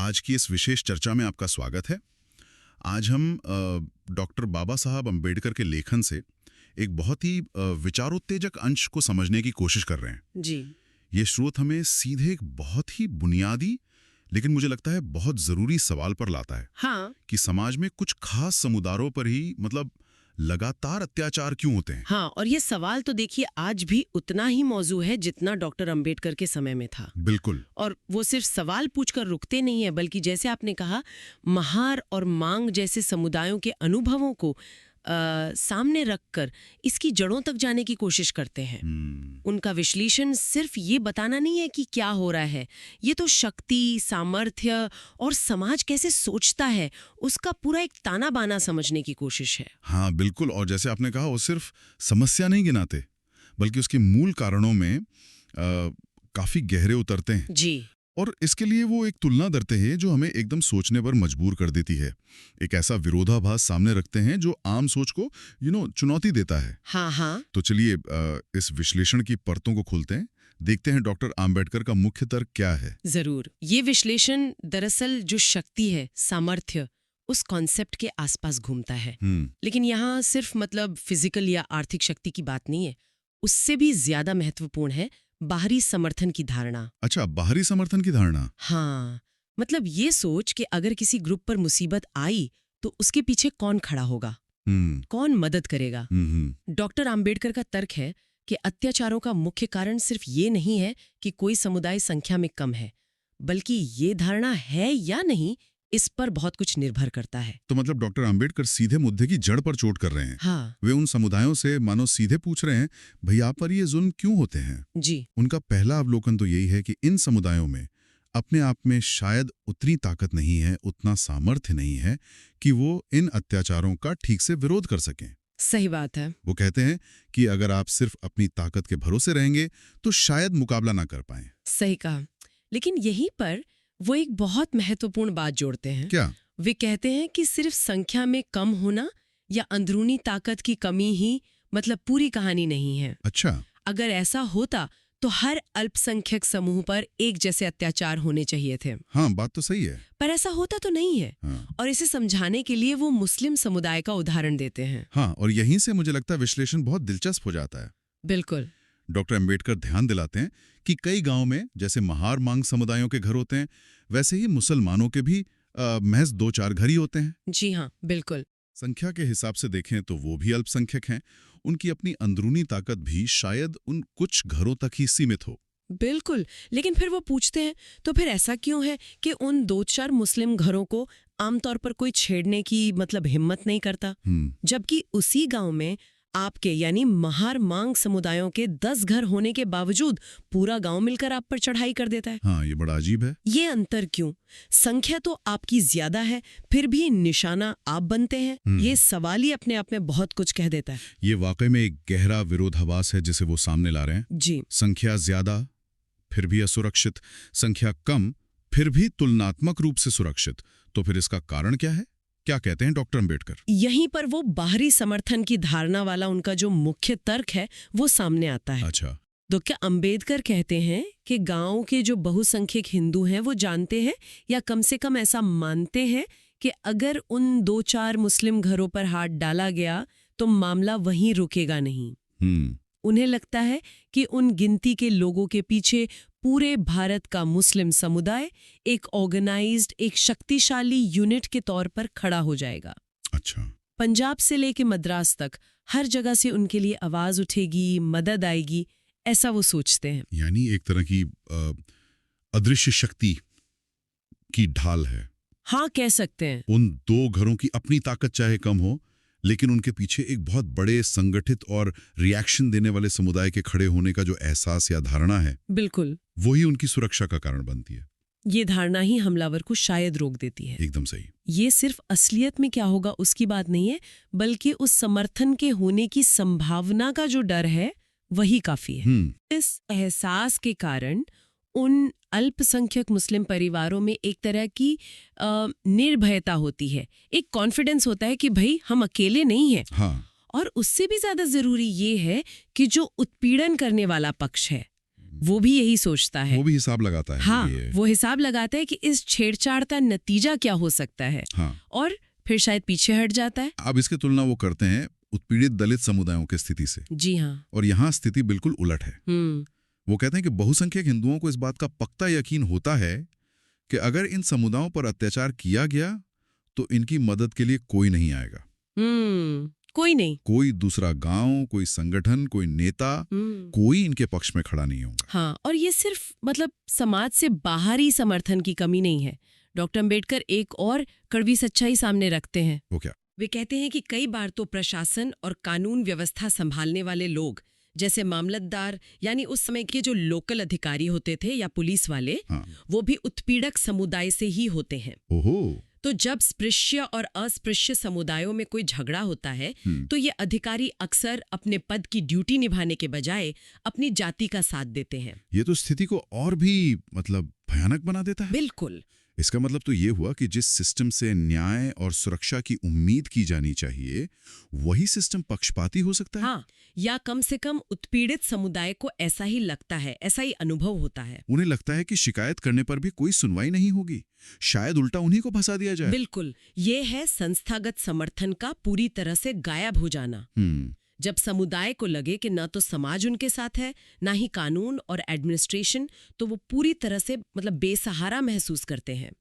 आज की इस विशेष चर्चा में आपका स्वागत है। आज हम डॉक्टर बाबा साहब अम्बेडकर के लेखन से एक बहुत ही विचारोत्तेजक अंश को समझने की कोशिश कर रहे हैं। जी। ये स्रोत हमें सीधे एक बहुत ही बुनियादी लेकिन मुझे लगता है बहुत ज़रूरी सवाल पर लाता है। हाँ। कि समाज में कुछ खास समुदायों पर ही लगातार अत्याचार क्यों होते हैं। हाँ, और ये सवाल तो देखिए आज भी उतना ही मौजू है जितना डॉक्टर अंबेडकर के समय में था। बिल्कुल। और वो सिर्फ सवाल पूछकर रुकते नहीं है, बल्कि जैसे आपने कहा, महार और मांग जैसे समुदायों के अनुभवों को सामने रखकर इसकी जड़ों तक जाने की कोशिश करते हैं। उनका विश्लेषण सिर्फ ये बताना नहीं है कि क्या हो रहा है, ये तो शक्ति, सामर्थ्य और समाज कैसे सोचता है उसका पूरा एक ताना बाना समझने की कोशिश है। हाँ बिल्कुल। और जैसे आपने कहा, वो सिर्फ समस्या नहीं गिनाते बल्कि उसके मूल कारणों में काफी गहरे उतरते हैं। जी। और इसके लिए वो एक तुलना करते हैं जो हमें एकदम सोचने पर मजबूर कर देती है। एक ऐसा विरोधाभास सामने रखते हैं जो आम सोच को चुनौती देता है। हाँ हाँ। तो चलिए इस विश्लेषण की परतों को खोलते हैं, देखते हैं डॉक्टर आम्बेडकर का मुख्य तर्क क्या है। जरूर। ये विश्लेषण दरअसल जो शक्ति है, सामर्थ्य, उस कॉन्सेप्ट के आसपास घूमता है। लेकिन यहाँ सिर्फ फिजिकल या आर्थिक शक्ति की बात नहीं है, उससे भी ज्यादा महत्वपूर्ण है बाहरी समर्थन की धारणा। अच्छा, बाहरी समर्थन की धारणा। हाँ, ये सोच कि अगर किसी ग्रुप पर मुसीबत आई तो उसके पीछे कौन खड़ा होगा, कौन मदद करेगा। डॉक्टर आम्बेडकर का तर्क है कि अत्याचारों का मुख्य कारण सिर्फ ये नहीं है कि कोई समुदाय संख्या में कम है, बल्कि ये धारणा है या नहीं, इस पर बहुत कुछ निर्भर करता है। तो डॉक्टर आम्बेडकर सीधे मुद्दे की जड़ पर चोट कर रहे हैं। हाँ। वे उन समुदायों से मानो सीधे पूछ रहे हैं, भाई आप पर ये जुल्म क्यों होते हैं। जी। उनका पहला अवलोकन तो यही है कि इन समुदायों में अपने आप में शायद उतनी ताकत नहीं है, उतना सामर्थ्य नहीं है कि वो इन अत्याचारों का ठीक से विरोध कर सकें। सही बात है। वो कहते हैं कि अगर आप सिर्फ अपनी ताकत के भरोसे रहेंगे तो शायद मुकाबला ना कर पाएं। सही कहा। लेकिन यहीं पर वो एक बहुत महत्वपूर्ण बात जोड़ते हैं। क्या? वे कहते हैं कि सिर्फ संख्या में कम होना या अंदरूनी ताकत की कमी ही पूरी कहानी नहीं है। अच्छा। अगर ऐसा होता तो हर अल्पसंख्यक समूह पर एक जैसे अत्याचार होने चाहिए थे। हाँ, बात तो सही है। पर ऐसा होता तो नहीं है। हाँ। और इसे समझाने के लिए वो मुस्लिम समुदाय का उदाहरण देते हैं। हाँ, और यहीं से मुझे लगता है विश्लेषण बहुत दिलचस्प हो जाता है। बिल्कुल। डॉक्टर अम्बेडकर ध्यान दिलाते हैं कि कई गांव में जैसे महार मांग समुदायों के घर होते हैं, वैसे ही मुसलमानों के भी महज 2-4 घर ही होते हैं। जी हाँ, बिल्कुल। संख्या के हिसाब से देखें तो वो भी अल्पसंख्यक हैं। उनकी अपनी अंदरूनी ताकत भी शायद उन कुछ घरों तक ही सीमित हो। बिल्कुल। लेकिन फिर वो पूछते हैं, तो फिर ऐसा क्यों है कि उन 2-4 मुस्लिम घरों को आमतौर पर कोई छेड़ने की हिम्मत नहीं करता, जबकि उसी गांव में आपके यानी महार मांग समुदायों के 10 घर होने के बावजूद पूरा गांव मिलकर आप पर चढ़ाई कर देता है। हाँ, ये बड़ा अजीब है। ये अंतर क्यों? संख्या तो आपकी ज्यादा है, फिर भी निशाना आप बनते हैं। ये सवाल ही अपने आप में बहुत कुछ कह देता है। ये वाकई में एक गहरा विरोधाभास है जिसे वो सामने ला रहे हैं। जी। संख्या ज्यादा फिर भी असुरक्षित, संख्या कम फिर भी तुलनात्मक रूप से सुरक्षित। तो फिर इसका कारण क्या है? क्या कहते हैं डॉक्टर अम्बेडकर? यहीं पर वो बाहरी समर्थन की धारणा वाला उनका जो मुख्य तर्क है वो सामने आता है। अच्छा। तो क्या अम्बेडकर कहते हैं कि गांव के जो बहुसंख्यक हिंदू हैं वो जानते हैं या कम से कम ऐसा मानते हैं कि अगर उन 2-4 मुस्लिम घरों पर हाथ डाला गया तो मामला वहीं रुकेगा नहीं। उन्हें लगता है कि उन गिनती के लोगों के पीछे पूरे भारत का मुस्लिम समुदाय एक ऑर्गेनाइज्ड, एक शक्तिशाली यूनिट के तौर पर खड़ा हो जाएगा। अच्छा। पंजाब से लेके मद्रास तक हर जगह से उनके लिए आवाज उठेगी, मदद आएगी, ऐसा वो सोचते हैं। यानी एक तरह की अदृश्य शक्ति की ढाल है। हाँ, कह सकते हैं। उन 2 घरों की अपनी ताकत चाहे कम हो, लेकिन उनके पीछे एक बहुत बड़े संगठित और रिएक्शन देने वाले समुदाय के खड़े होने का जो एहसास या धारणा है, बिल्कुल, वही उनकी सुरक्षा का कारण बनती है। ये धारणा ही हमलावर को शायद रोक देती है। एकदम सही। ये सिर्फ असलियत में क्या होगा उसकी बात नहीं है, बल्कि उस समर्थन के होने की संभावना का जो डर है वही काफी है। इस एहसास के कारण उन अल्पसंख्यक मुस्लिम परिवारों में एक तरह की निर्भयता होती है, एक कॉन्फिडेंस होता है कि भाई हम अकेले नहीं हैं। हाँ। और उससे भी ज्यादा जरूरी ये है कि जो उत्पीड़न करने वाला पक्ष है, वो भी यही सोचता है। वो भी हिसाब लगाता है हाँ, ये। वो हिसाब लगाता है कि इस छेड़छाड़ का नतीजा क्या हो सकता है, हाँ। और फिर शायद पीछे हट जाता है। अब इसकी तुलना वो करते हैं उत्पीड़ित दलित समुदायों की स्थिति से, जी हाँ। और यहाँ स्थिति बिल्कुल उलट है। वो कहते हैं कि बहुसंख्यक हिंदुओं को इस बात का पक्का यकीन होता है कि अगर इन समुदायों पर अत्याचार किया गया तो इनकी मदद के लिए कोई नहीं आएगा। कोई नहीं। कोई दूसरा गांव, कोई संगठन, कोई नेता, कोई इनके पक्ष में खड़ा नहीं होगा। हाँ, और ये सिर्फ मतलब समाज से बाहरी समर्थन की कमी नहीं है। डॉक्टर अंबेडकर एक और कड़वी सच्चाई सामने रखते हैं। वो क्या? वे कहते हैं कि कई बार तो प्रशासन और कानून व्यवस्था संभालने वाले लोग, जैसे मामलतदार यानी उस समय के जो लोकल अधिकारी होते थे या पुलिस वाले, हाँ। वो भी उत्पीड़क समुदाय से ही होते हैं। ओहो। तो जब स्पृश्य और अस्पृश्य समुदायों में कोई झगड़ा होता है तो ये अधिकारी अक्सर अपने पद की ड्यूटी निभाने के बजाय अपनी जाति का साथ देते हैं। ये तो स्थिति को और भी मतलब भयानक बना देता है। बिल्कुल। इसका मतलब तो ये हुआ कि जिस सिस्टम से न्याय और सुरक्षा की उम्मीद की जानी चाहिए, वही सिस्टम पक्षपाती हो सकता है। हाँ, या कम से कम उत्पीड़ित समुदाय को ऐसा ही लगता है, ऐसा ही अनुभव होता है। उन्हें लगता है कि शिकायत करने पर भी कोई सुनवाई नहीं होगी, शायद उल्टा उन्हीं को फंसा दिया जाए। बिल्कुल, ये है संस्थागत समर्थन का पूरी तरह से गायब हो जाना। जब समुदाय को लगे कि ना तो समाज उनके साथ है, ना ही कानून और एडमिनिस्ट्रेशन, तो वो पूरी तरह से मतलब बेसहारा महसूस करते हैं।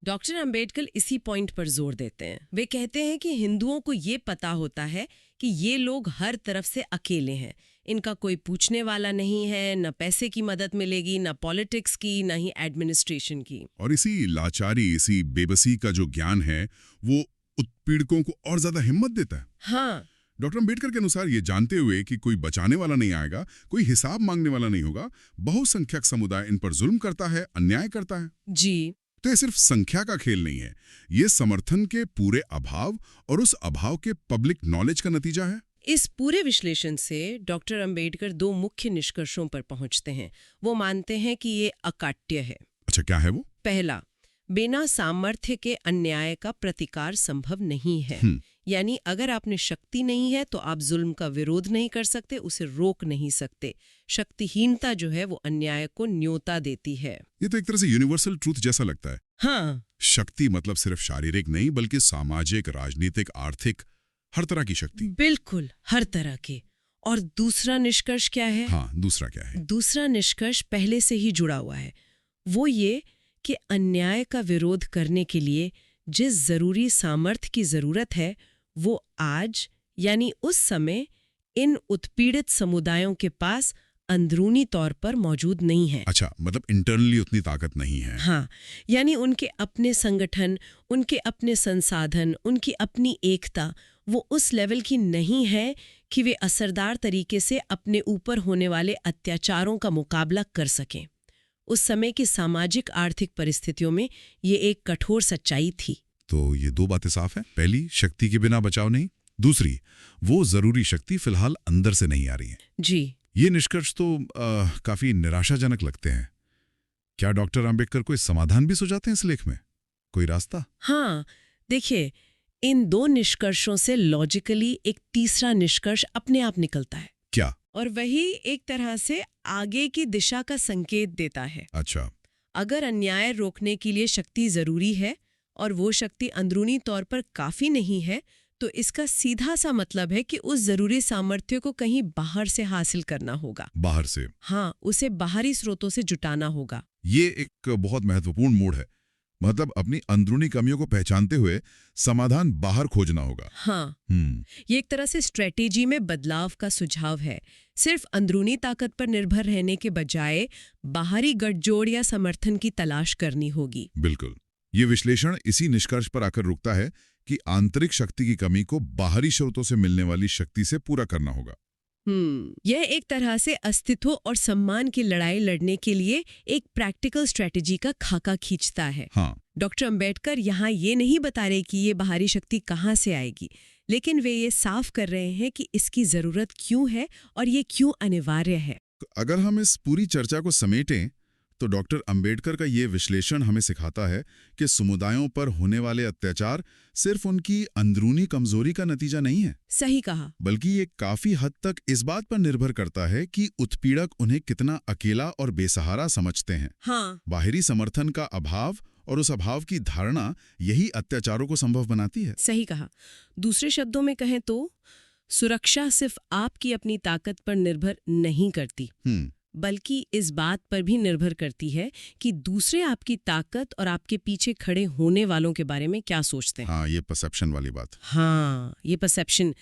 डॉक्टर अंबेडकर इसी पॉइंट पर जोर देते हैं। वे कहते हैं कि हिंदुओं को ये पता होता है कि ये लोग हर तरफ से अकेले हैं, इनका कोई पूछने वाला नहीं है, न पैसे की मदद मिलेगी, न पॉलिटिक्स की, न ही एडमिनिस्ट्रेशन की। और इसी लाचारी, इसी बेबसी का जो ज्ञान है, वो उत्पीड़कों को और ज्यादा हिम्मत देता है। हाँ। डॉक्टर अंबेडकर के अनुसार ये जानते हुए कि कोई बचाने वाला नहीं आएगा, कोई हिसाब मांगने वाला नहीं होगा, बहुसंख्यक समुदाय इन पर जुल्म करता है, अन्याय करता है। जी। तो ये सिर्फ संख्या का खेल नहीं है, ये समर्थन के पूरे अभाव और उस अभाव के पब्लिक नॉलेज का नतीजा है। इस पूरे विश्लेषण से डॉक्टर अंबेडकर दो मुख्य निष्कर्षों पर पहुंचते हैं। वो मानते हैं कि ये अकाट्य है। अच्छा, क्या है वो? पहला, बिना सामर्थ्य के अन्याय का प्रतिकार संभव नहीं है। यानी अगर आपने शक्ति नहीं है तो आप जुल्म का विरोध नहीं कर सकते, उसे रोक नहीं सकते। शक्तिहीनता जो है वो अन्याय को न्योता देती है। ये तो एक तरह से यूनिवर्सल ट्रूथ जैसा लगता है। हाँ। शक्ति मतलब सिर्फ शारीरिक नहीं, बल्कि सामाजिक, राजनीतिक, आर्थिक, हर तरह की शक्ति। बिल्कुल, हर तरह की। और दूसरा निष्कर्ष क्या है? हाँ, दूसरा क्या है? दूसरा निष्कर्ष पहले से ही जुड़ा हुआ है। वो ये कि अन्याय का विरोध करने के लिए जिस जरूरी सामर्थ्य की जरूरत है, वो आज यानी उस समय इन उत्पीड़ित समुदायों के पास अंदरूनी तौर पर मौजूद नहीं है। अच्छा, मतलब इंटरनली उतनी ताकत नहीं है। हाँ, यानी उनके अपने संगठन, उनके अपने संसाधन, उनकी अपनी एकता वो उस लेवल की नहीं है कि वे असरदार तरीके से अपने ऊपर होने वाले अत्याचारों का मुकाबला कर सकें। उस समय की सामाजिक आर्थिक परिस्थितियों में ये एक कठोर सच्चाई थी। तो ये दो बातें साफ हैं। पहली, शक्ति के बिना बचाव नहीं। दूसरी, वो जरूरी शक्ति फिलहाल अंदर से नहीं आ रही है। जी। ये निष्कर्ष तो काफी निराशाजनक लगते हैं। क्या डॉक्टर अंबेडकर कोई समाधान भी सुझाते हैं इस लेख में? कोई रास्ता? हाँ, देखिए, इन दो निष्कर्षों से लॉजिकली एक तीसरा निष्कर्ष अपने आप निकलता है। क्या? और वही एक तरह से आगे की दिशा का संकेत देता है। अच्छा। अगर अन्याय रोकने के लिए शक्ति जरूरी है और वो शक्ति अंदरूनी तौर पर काफी नहीं है, तो इसका सीधा सा मतलब है कि उस जरूरी सामर्थ्य को कहीं बाहर से हासिल करना होगा। बाहर से? हाँ, उसे बाहरी स्रोतों से जुटाना होगा। ये एक बहुत महत्वपूर्ण मोड़ है। मतलब अपनी अंदरूनी कमियों को पहचानते हुए समाधान बाहर खोजना होगा। हाँ। ये एक तरह से स्ट्रेटेजी में बदलाव का सुझाव है। सिर्फ अंदरूनी ताकत पर निर्भर रहने के बजाय बाहरी गठजोड़ या समर्थन की तलाश करनी होगी। बिल्कुल। ये विश्लेषण इसी निष्कर्ष पर आकर रुकता है कि आंतरिक शक्ति की कमी को बाहरी स्रोतों से मिलने वाली शक्ति से पूरा करना होगा। यह एक तरह से अस्तित्व और सम्मान की लड़ाई लड़ने के लिए एक प्रैक्टिकल स्ट्रेटेजी का खाका खींचता है। हाँ। डॉक्टर अंबेडकर यहाँ ये नहीं बता रहे कि ये बाहरी शक्ति कहाँ से आएगी, लेकिन वे ये साफ कर रहे हैं कि इसकी जरूरत क्यों है और ये क्यों अनिवार्य है। अगर हम इस पूरी चर्चा को समेटें तो डॉक्टर अंबेडकर का ये विश्लेषण हमें सिखाता है कि समुदायों पर होने वाले अत्याचार सिर्फ उनकी अंदरूनी कमजोरी का नतीजा नहीं है, सही कहा। बल्कि ये काफी हद तक इस बात पर निर्भर करता है कि उत्पीड़क उन्हें कितना अकेला और बेसहारा समझते हैं। हाँ, बाहरी समर्थन का अभाव और उस अभाव की धारणा यही अत्याचारों को संभव बनाती है। सही कहा। दूसरे शब्दों में कहें तो सुरक्षा सिर्फ आपकी अपनी ताकत पर निर्भर नहीं करती, बल्कि इस बात पर भी निर्भर करती है कि दूसरे आपकी ताकत और आपके पीछे खड़े होने वालों के बारे में क्या सोचते हैं। हाँ, ये परसेप्शन वाली बात। हाँ, ये परसेप्शन,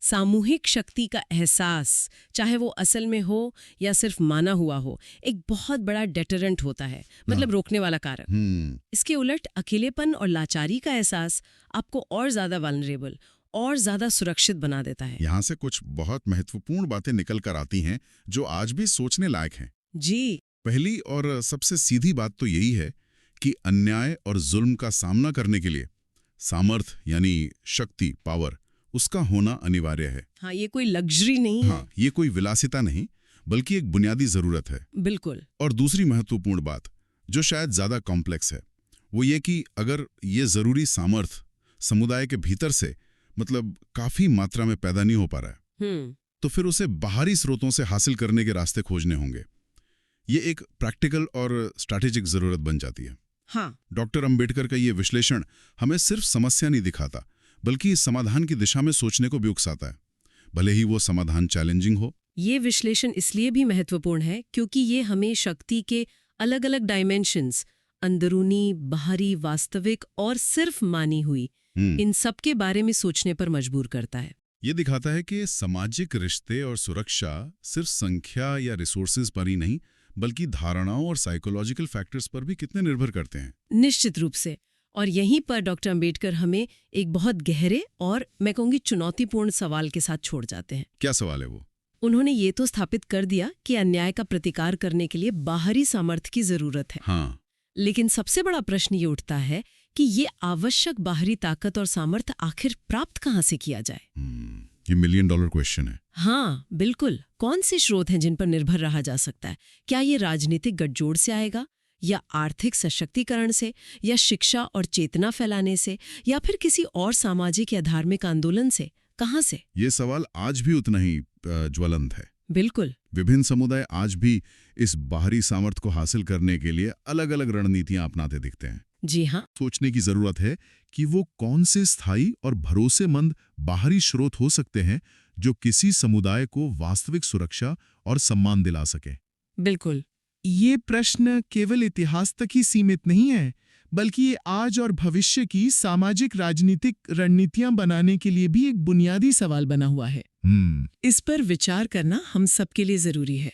सामूहिक शक्ति का एहसास, चाहे वो असल में हो या सिर्फ माना हुआ हो, एक बहुत बड़ा डेटरेंट होता है, मतलब रोकने वाला कारक। इसके उलट अकेलेपन और लाचारी का एहसास आपको और ज्यादा वल्नरेबल और ज्यादा सुरक्षित बना देता है। यहाँ से कुछ बहुत महत्वपूर्ण बातें निकल कर आती हैं जो आज भी सोचने लायक हैं। जी। पहली और सबसे सीधी बात तो यही है कि अन्याय और जुल्म का सामना करने के लिए सामर्थ्य यानी शक्ति, पावर, उसका होना अनिवार्य है। हाँ, ये कोई लग्जरी नहीं है। हाँ, ये कोई विलासिता नहीं, बल्कि एक बुनियादी जरूरत है। बिल्कुल। और दूसरी महत्वपूर्ण बात, जो शायद ज्यादा कॉम्प्लेक्स है, वो ये कि अगर ये जरूरी सामर्थ्य समुदाय के भीतर से, मतलब काफी मात्रा में पैदा नहीं हो पा रहा है, तो फिर उसे बाहरी स्रोतों से हासिल करने के रास्ते खोजने होंगे। ये एक प्रैक्टिकल और स्ट्रैटेजिक जरूरत बन जाती है। हाँ। डॉक्टर अंबेडकर का ये विश्लेषण हमें सिर्फ समस्या नहीं दिखाता, बल्कि इस समाधान की दिशा में सोचने को भी उकसाता है, भले ही वो समाधान चैलेंजिंग हो। ये विश्लेषण इसलिए भी महत्वपूर्ण है क्योंकि ये हमें शक्ति के अलग अलग डायमेंशंस, अंदरूनी, बाहरी, वास्तविक और सिर्फ मानी हुई, इन सब के बारे में सोचने पर मजबूर करता है। ये दिखाता है कि सामाजिक रिश्ते और सुरक्षा सिर्फ संख्या या रिसोर्सेज पर ही नहीं, बल्कि धारणाओं और साइकोलॉजिकल फैक्टर्स पर भी कितने निर्भर करते हैं। निश्चित रूप से। और यहीं पर डॉक्टर अंबेडकर हमें एक बहुत गहरे और मैं कहूँगी चुनौतीपूर्ण सवाल के साथ छोड़ जाते हैं। क्या सवाल है वो? उन्होंने ये तो स्थापित कर दिया कि अन्याय का प्रतिकार करने के लिए बाहरी सामर्थ्य की जरूरत है। हाँ। लेकिन सबसे बड़ा प्रश्न ये उठता है कि ये आवश्यक बाहरी ताकत और सामर्थ्य आखिर प्राप्त कहाँ से किया जाए? ये $1 मिलियन क्वेश्चन है। हाँ, बिल्कुल। कौन से स्रोत हैं जिन पर निर्भर रहा जा सकता है? क्या ये राजनीतिक गठजोड़ से आएगा, या आर्थिक सशक्तिकरण से, या शिक्षा और चेतना फैलाने से, या फिर किसी और सामाजिक या धार्मिक आंदोलन से? कहाँ से? ये सवाल आज भी उतना ही ज्वलंत है। बिल्कुल। विभिन्न समुदाय आज भी इस बाहरी सामर्थ्य को हासिल करने के लिए अलग अलग रणनीतियां अपनाते दिखते हैं। जी हाँ। सोचने की जरूरत है कि वो कौन से स्थायी और भरोसेमंद बाहरी स्रोत हो सकते हैं जो किसी समुदाय को वास्तविक सुरक्षा और सम्मान दिला सके। बिल्कुल। ये प्रश्न केवल इतिहास तक ही सीमित नहीं है, बल्कि ये आज और भविष्य की सामाजिक राजनीतिक रणनीतियां बनाने के लिए भी एक बुनियादी सवाल बना हुआ है। इस पर विचार करना हम सबके लिए जरूरी है।